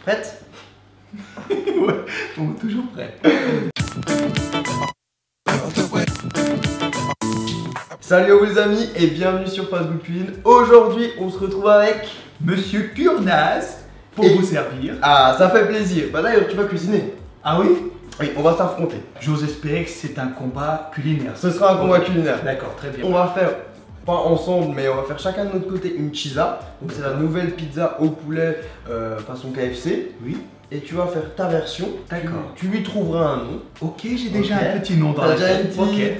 Prête? Ouais, on est toujours prêt. Salut à vous les amis et bienvenue sur Facebook Cuisine. Aujourd'hui, on se retrouve avec Monsieur Kurnaz pour Et- vous servir. Ah, ça fait plaisir. Bah d'ailleurs, tu vas cuisiner. Ah oui? Oui, on va s'affronter. J'ose espérer que c'est un combat culinaire. Ce sera un combat culinaire. D'accord, très bien. On va faire, pas ensemble, mais on va faire chacun de notre côté une chisa. Donc c'est la nouvelle pizza au poulet façon KFC. Oui. Et tu vas faire ta version. D'accord. Tu lui trouveras un nom. Ok, j'ai déjà Ok. un petit nom dans T'as la déjà tête.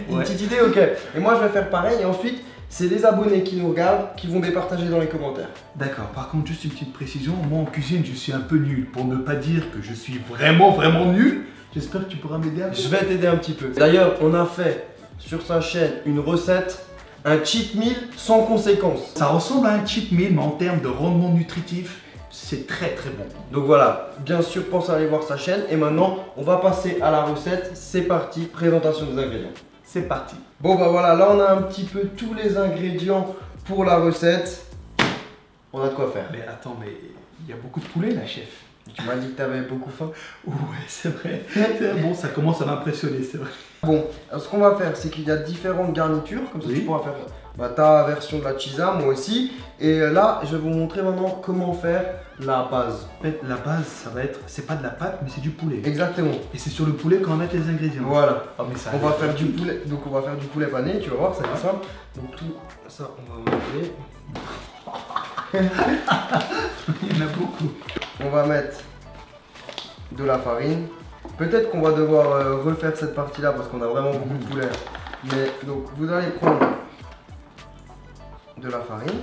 une petite idée, ok. Et moi je vais faire pareil et ensuite c'est les abonnés qui nous regardent qui vont départager dans les commentaires. D'accord, par contre, juste une petite précision. Moi en cuisine, je suis un peu nul. Pour ne pas dire que je suis vraiment nul, j'espère que tu pourras m'aider un peu. Je vais t'aider un petit peu. D'ailleurs, on a fait sur sa chaîne une recette, un cheat meal sans conséquence. Ça ressemble à un cheat meal, mais en termes de rendement nutritif, c'est très bon. Donc voilà, bien sûr, pense à aller voir sa chaîne. Et maintenant, on va passer à la recette. C'est parti, présentation des ingrédients. C'est parti. Bon bah voilà, là on a un petit peu tous les ingrédients pour la recette. On a de quoi faire. Mais attends, mais il y a beaucoup de poulet là, chef. Tu m'as dit que tu avais beaucoup faim. Ouais, c'est vrai. Bon, ça commence à m'impressionner, c'est vrai. Bon, alors, ce qu'on va faire, c'est qu'il y a différentes garnitures, comme ça Oui. tu pourras faire ta version de la chisa, moi aussi. Et là, je vais vous montrer maintenant comment faire la base. En fait, la base, ça va être, c'est pas de la pâte, mais c'est du poulet. Exactement. Et c'est sur le poulet qu'on va mettre les ingrédients. Voilà. Oh, mais ça On va faire du poulet, donc on va faire du poulet pané, tu vas voir, ça va être simple. Donc tout ça, on va enlever. Il y en a beaucoup. On va mettre de la farine. Peut-être qu'on va devoir refaire cette partie-là parce qu'on a vraiment beaucoup de poulet. Mais donc vous allez prendre de la farine.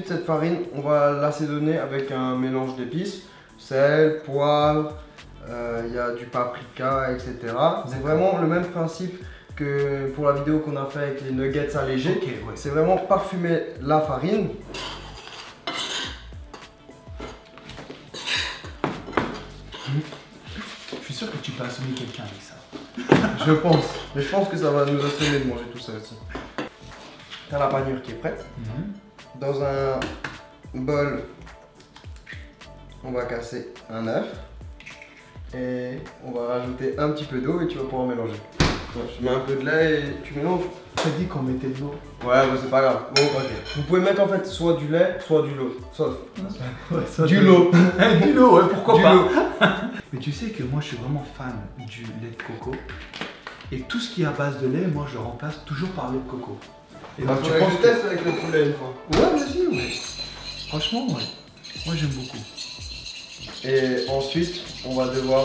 Cette farine, on va l'assaisonner avec un mélange d'épices, sel, poivre, il y a du paprika, etc. C'est vraiment le même principe que pour la vidéo qu'on a fait avec les nuggets allégés. Ok, ouais. C'est vraiment parfumer la farine. Je suis sûr que tu peux assommer quelqu'un avec ça. Je pense, mais je pense que ça va nous assommer de manger tout ça aussi. T'as la panure qui est prête. Dans un bol, on va casser un œuf et on va rajouter un petit peu d'eau et tu vas pouvoir mélanger. Donc, je mets un peu de lait et tu mélanges. T'as dit qu'on mettait de l'eau. Ouais, bah, c'est pas grave. Bon, ok. Vous pouvez mettre en fait soit du lait, soit du lot. Sauf Ouais, ça, du lot. Du lot, ouais, pourquoi Du pas. lot. Mais tu sais que moi, je suis vraiment fan du lait de coco. Et tout ce qui est à base de lait, moi, je le remplace toujours par lait de coco. Et Bah, donc, tu tu penses penses que que... teste avec le poulet une fois. Ouais, vas-y, ouais. Franchement, ouais. Moi, j'aime beaucoup. Et ensuite, on va devoir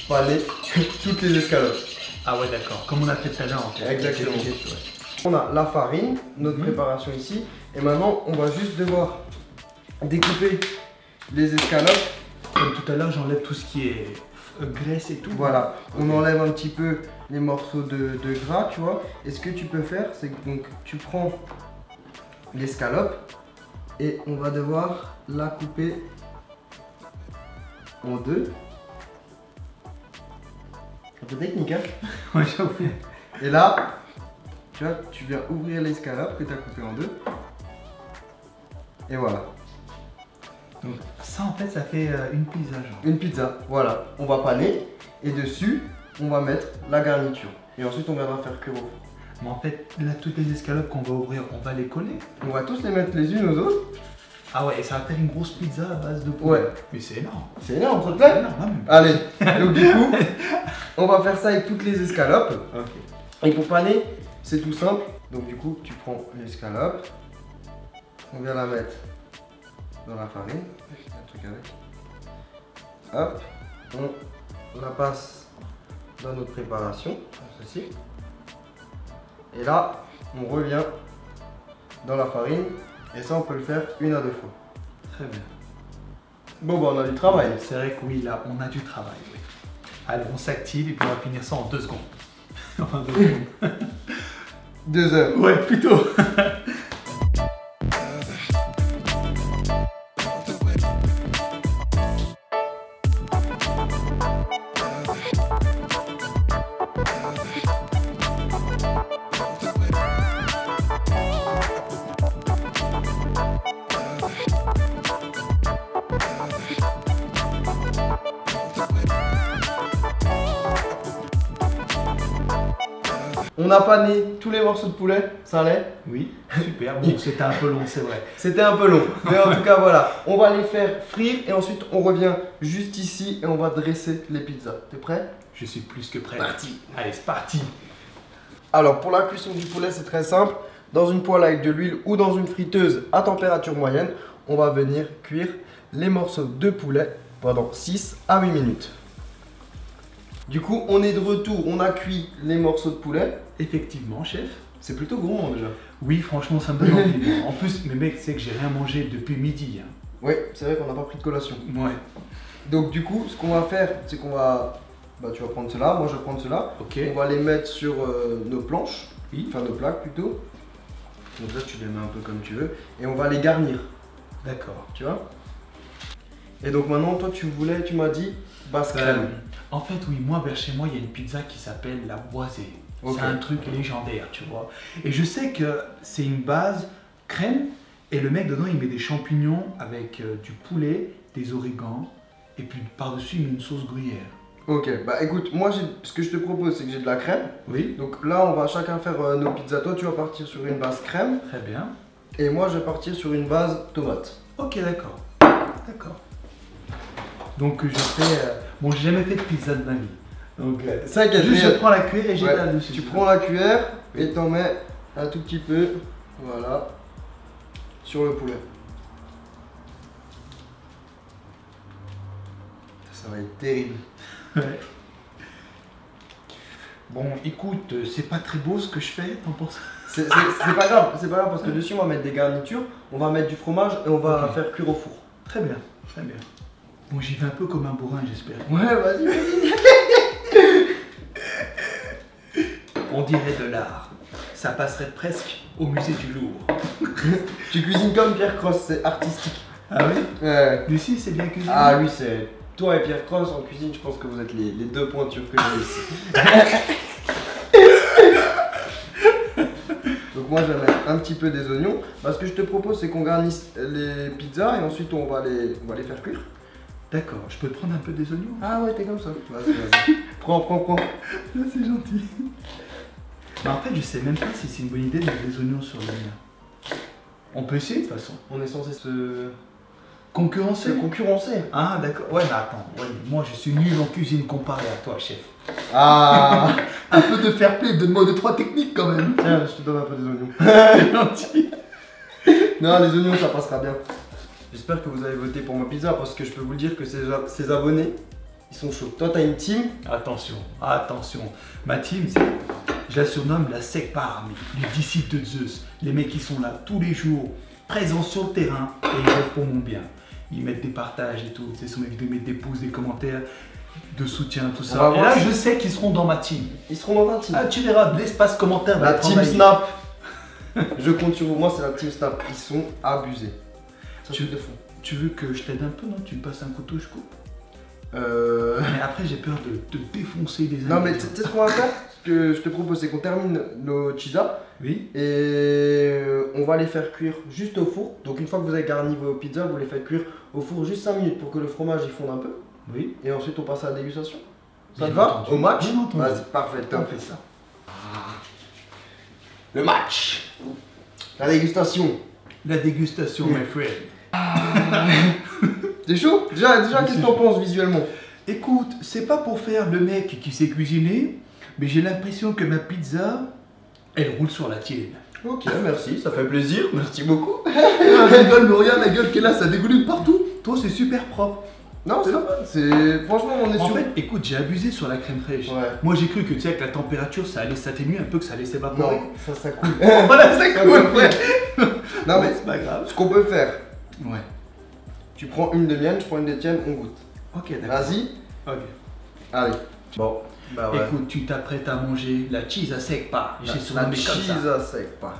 paner toutes les escalopes. Ah ouais, d'accord. Comme on a fait tout à l'heure, en fait. Exactement. Ouais. On a la farine, notre préparation ici, et maintenant on va juste devoir découper les escalopes. Comme tout à l'heure, j'enlève tout ce qui est graisse et tout. Voilà, on enlève un petit peu les morceaux de gras, tu vois. Et ce que tu peux faire, c'est que donc tu prends l'escalope et on va devoir la couper en deux. Un peu technique, hein. Ouais, j'avoue. Et là, tu vois, tu viens ouvrir l'escalope que tu as coupé en deux. Et voilà. Donc, ça, en fait, ça fait une pizza, genre. Une pizza, voilà. On va paner et dessus, on va mettre la garniture. Et ensuite, on viendra faire cuire au four. Mais en fait, là, toutes les escalopes qu'on va ouvrir, on va les coller. On va tous les mettre les unes aux autres. Ah ouais, et ça va faire une grosse pizza à base de poulet. Ouais. Mais c'est énorme. C'est énorme, ça te C'est plaît? énorme, hein, même. Allez, donc du coup, on va faire ça avec toutes les escalopes. Ok. Et pour paner, c'est tout simple. Donc du coup, tu prends l'escalope, on vient la mettre dans la farine, un truc avec. Hop, on la passe dans notre préparation, comme ceci. Et là, on revient dans la farine. Et ça, on peut le faire une à deux fois. Très bien. Bon, bah, on a du travail. C'est vrai que oui, là, on a du travail, oui. Allez, on s'active et puis on va finir ça en 2 secondes. Enfin, 2 secondes. 2 heures. Ouais, plutôt. On a pané tous les morceaux de poulet, ça allait? Oui, super. Bon, c'était un peu long, c'est vrai. C'était un peu long, mais en tout cas voilà, on va les faire frire et ensuite on revient juste ici et on va dresser les pizzas. T'es prêt? Je suis plus que prêt. Parti. Allez, c'est parti. Alors pour la cuisson du poulet, c'est très simple. Dans une poêle avec de l'huile ou dans une friteuse à température moyenne, on va venir cuire les morceaux de poulet pendant 6 à 8 minutes. Du coup, on est de retour, on a cuit les morceaux de poulet. Effectivement, chef. C'est plutôt gourmand déjà. Oui, franchement, ça me donne envie. Moi. En plus, mes mecs, c'est que j'ai rien mangé depuis midi. Hein. Oui, c'est vrai qu'on n'a pas pris de collation. Ouais. Donc du coup, ce qu'on va faire, c'est qu'on va... Bah, tu vas prendre cela, moi je vais prendre cela. Ok. On va les mettre sur nos planches, Oui. enfin nos plaques plutôt. Donc là, tu les mets un peu comme tu veux. Et on va les garnir, D'accord. tu vois. Et donc maintenant, toi tu m'as dit basse crème. En fait, oui, moi, vers chez moi, il y a une pizza qui s'appelle la Boisée. Ok. C'est un truc légendaire, tu vois. Et je sais que c'est une base crème et le mec dedans, il met des champignons avec du poulet, des origans et puis par-dessus, il met une sauce gruyère. Ok, bah écoute, moi ce que je te propose, c'est que j'ai de la crème. Oui. Donc là, on va chacun faire nos pizzas. Toi, tu vas partir sur une base crème Très bien. et moi, je vais partir sur une base tomate. Ok, d'accord. D'accord. Donc je fais... Bon, j'ai jamais fait de pizza de ma vie. Donc C'est vrai qu'il y a juste des- je prends la cuillère et j'étale Ouais, là-dessus. tu prends la cuillère et t'en mets un tout petit peu, voilà, sur le poulet. Ça va être terrible. Ouais. Bon, écoute, c'est pas très beau ce que je fais, t'en penses? C'est pas grave, parce que dessus on va mettre des garnitures, on va mettre du fromage et on va Ok. faire cuire au four. Très bien, très bien. Bon, j'y vais un peu comme un bourrin, j'espère. Ouais, vas-y. On dirait de l'art. Ça passerait presque au musée du Louvre. Tu cuisines comme Pierre Cross, c'est artistique. Ah oui? Ouais. Lucie, c'est bien cuisiné? Ah lui c'est... Toi et Pierre Cross en cuisine, je pense que vous êtes les deux pointures que j'ai ici. Donc moi je vais mettre un petit peu des oignons. Bah, ce que je te propose c'est qu'on garnisse les pizzas et ensuite on va les faire cuire. D'accord, je peux te prendre un peu des oignons? Ah ouais, t'es comme ça. Vas-y, vas-y. Prends. Là, c'est gentil. Bah, en fait, je sais même pas si c'est une bonne idée de mettre des oignons sur le mien. On peut essayer de toute façon. On est censé se Concurrencer? concurrencer. Ah, d'accord. Ouais, mais attends. Ouais, mais moi, je suis nul en cuisine comparé à toi, chef. Ah. Un peu de fair play, donne-moi 2-3 techniques quand même. Tiens, je te donne un peu des oignons. Gentil. Non, les oignons ça passera bien. J'espère que vous avez voté pour ma pizza parce que je peux vous le dire que ces abonnés, ils sont chauds. Toi, t'as une team. Attention, attention. Ma team, je la surnomme la Secpa Army, les disciples de Zeus. Les mecs qui sont là tous les jours, présents sur le terrain et ils œuvrent pour mon bien. Ils mettent des partages et tout. C'est sur mes vidéos, ils mettent des pouces, des commentaires, de soutien, tout On ça. va Et voir là, si- je sais qu'ils seront dans ma team. Ils seront dans ta team. Ah, tu verras, l'espace commentaire va La être team envahi. Snap. Je compte sur vous. Moi, c'est la team Snap. Ils sont abusés. Ça, Tu- c'est de fou. Tu veux que je t'aide un peu, non? Tu me passes un couteau, je coupe. Mais après, j'ai peur de te défoncer des Non, mais tu ingrédients. sais ce qu'on va faire? Ce que je te propose, c'est qu'on termine nos pizzas Oui. et on va les faire cuire juste au four. Donc, une fois que vous avez garni vos pizzas, vous les faites cuire au four juste 5 minutes pour que le fromage il fonde un peu. Oui. Et ensuite, on passe à la dégustation. Ça Bien te va? entendu. Au match? Bien entendu. Vas-y, parfait, On top. fait ça. Le match. La dégustation. La dégustation, my friend. T'es chaud? Déjà Oui, qu'est-ce c'est que t'en chaud. penses visuellement? Écoute, c'est pas pour faire le mec qui sait cuisiner, mais j'ai l'impression que ma pizza, elle roule sur la tienne. Ok, merci, ça fait plaisir, merci beaucoup. Rigole, mais regarde la gueule qu'elle a, ça dégouline partout. Toi, c'est super propre. Non, ça va, c'est... Franchement, on est En sur... fait, écoute, j'ai abusé sur la crème fraîche. Ouais. Moi, j'ai cru que tu sais, avec la température, ça allait s'atténuer un peu, que ça allait s'évaporer. Non, ça coule. Voilà, c'est cool, ouais. Non mais, c'est pas grave. ce qu'on peut faire, Ouais. tu prends une de mienne, je prends une de tienne, on goûte. Ok, d'accord. Vas-y. Ok. Allez. Bon, bah ouais. Écoute, tu t'apprêtes à manger la cheese à sec pas. J'ai la surnommé comme ça. cheese à sec, pas.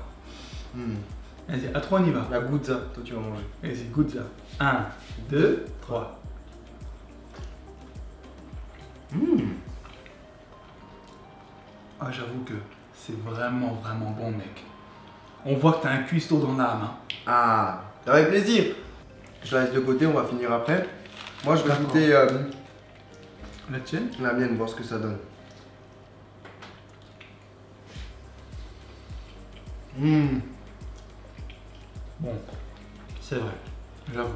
Vas-y, à 3, on y va. La goutte, toi tu vas manger. Vas-y, goûte ça. 1, 2, 3. Ah, j'avoue que c'est vraiment, vraiment bon, mec. On voit que t'as un cuistot dans l'âme. Hein. Ah, avec plaisir. Je la laisse de côté, on va finir après. Moi je vais D'accord. goûter La tienne? la mienne, voir ce que ça donne. Bon, c'est vrai, j'avoue.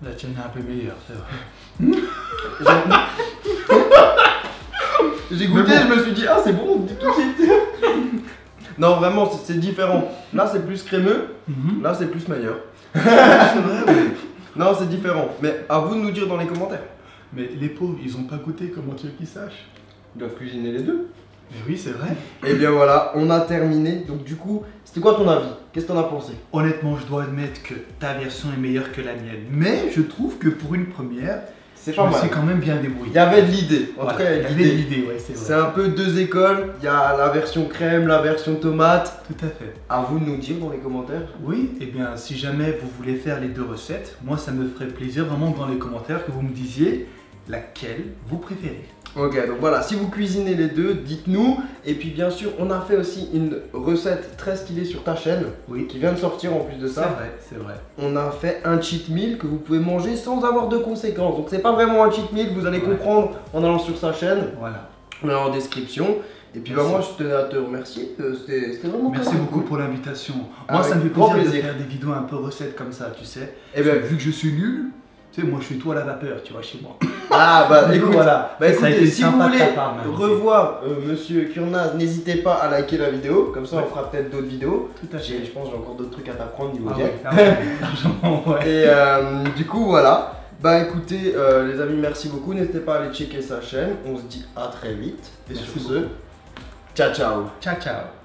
La tienne est un peu meilleure, c'est vrai. J'ai goûté, je me suis dit, ah c'est bon, dit tout de suite. Non, vraiment, c'est différent. Là, c'est plus crémeux, là, c'est plus meilleur. C'est vrai, oui. Non, c'est différent. Mais à vous de nous dire dans les commentaires. Mais les pauvres, ils ont pas goûté, comment tu veux qu'ils sachent? Ils doivent cuisiner les deux. Mais oui, c'est vrai. Et bien voilà, on a terminé. Donc du coup, c'était quoi ton avis? Qu'est-ce que t'en as pensé? Honnêtement, je dois admettre que ta version est meilleure que la mienne. Mais je trouve que pour une première, C'est je pas me suis mal. quand même bien débrouillé. Il y avait de l'idée. En Voilà, tout cas, il y avait de l'idée, ouais, c'est C'est vrai. un peu deux écoles. Il y a la version crème, la version tomate. Tout à fait. À vous de nous dire dans les commentaires. Oui, et bien si jamais vous voulez faire les deux recettes, moi ça me ferait plaisir vraiment dans les commentaires que vous me disiez laquelle vous préférez. Ok, donc voilà, si vous cuisinez les deux, dites-nous. Et puis bien sûr, on a fait aussi une recette très stylée sur ta chaîne, Oui, qui vient de sortir en plus de c'est ça. vrai, c'est vrai. On a fait un cheat meal que vous pouvez manger sans avoir de conséquences. Donc c'est pas vraiment un cheat meal, vous allez Ouais. comprendre en allant sur sa chaîne, Voilà. on est en description. Et puis bah Merci. moi je tenais à te remercier, c'était vraiment Merci très beaucoup cool. pour l'invitation. Avec Moi ça me fait grand plaisir de plaisir. faire des vidéos un peu recettes comme ça, tu sais. Et ben, Vu que je suis nul, tu sais, moi je fais tout à la vapeur, tu vois, chez moi. ah bah Du coup, écoute, voilà. bah, Ça a écoutez, été si vous sympa de voulez ta part, même. revoir Monsieur Kurnaz, n'hésitez pas à liker la vidéo, comme ça Ouais. on fera peut-être d'autres vidéos. Tout à fait. Je pense que j'ai encore d'autres trucs à t'apprendre niveau Ah jet. ouais, largement, ouais. Et du coup voilà, bah écoutez les amis, merci beaucoup, n'hésitez pas à aller checker sa chaîne, on se dit à très vite, et Merci sur ce, beaucoup. ciao ciao. Ciao, ciao.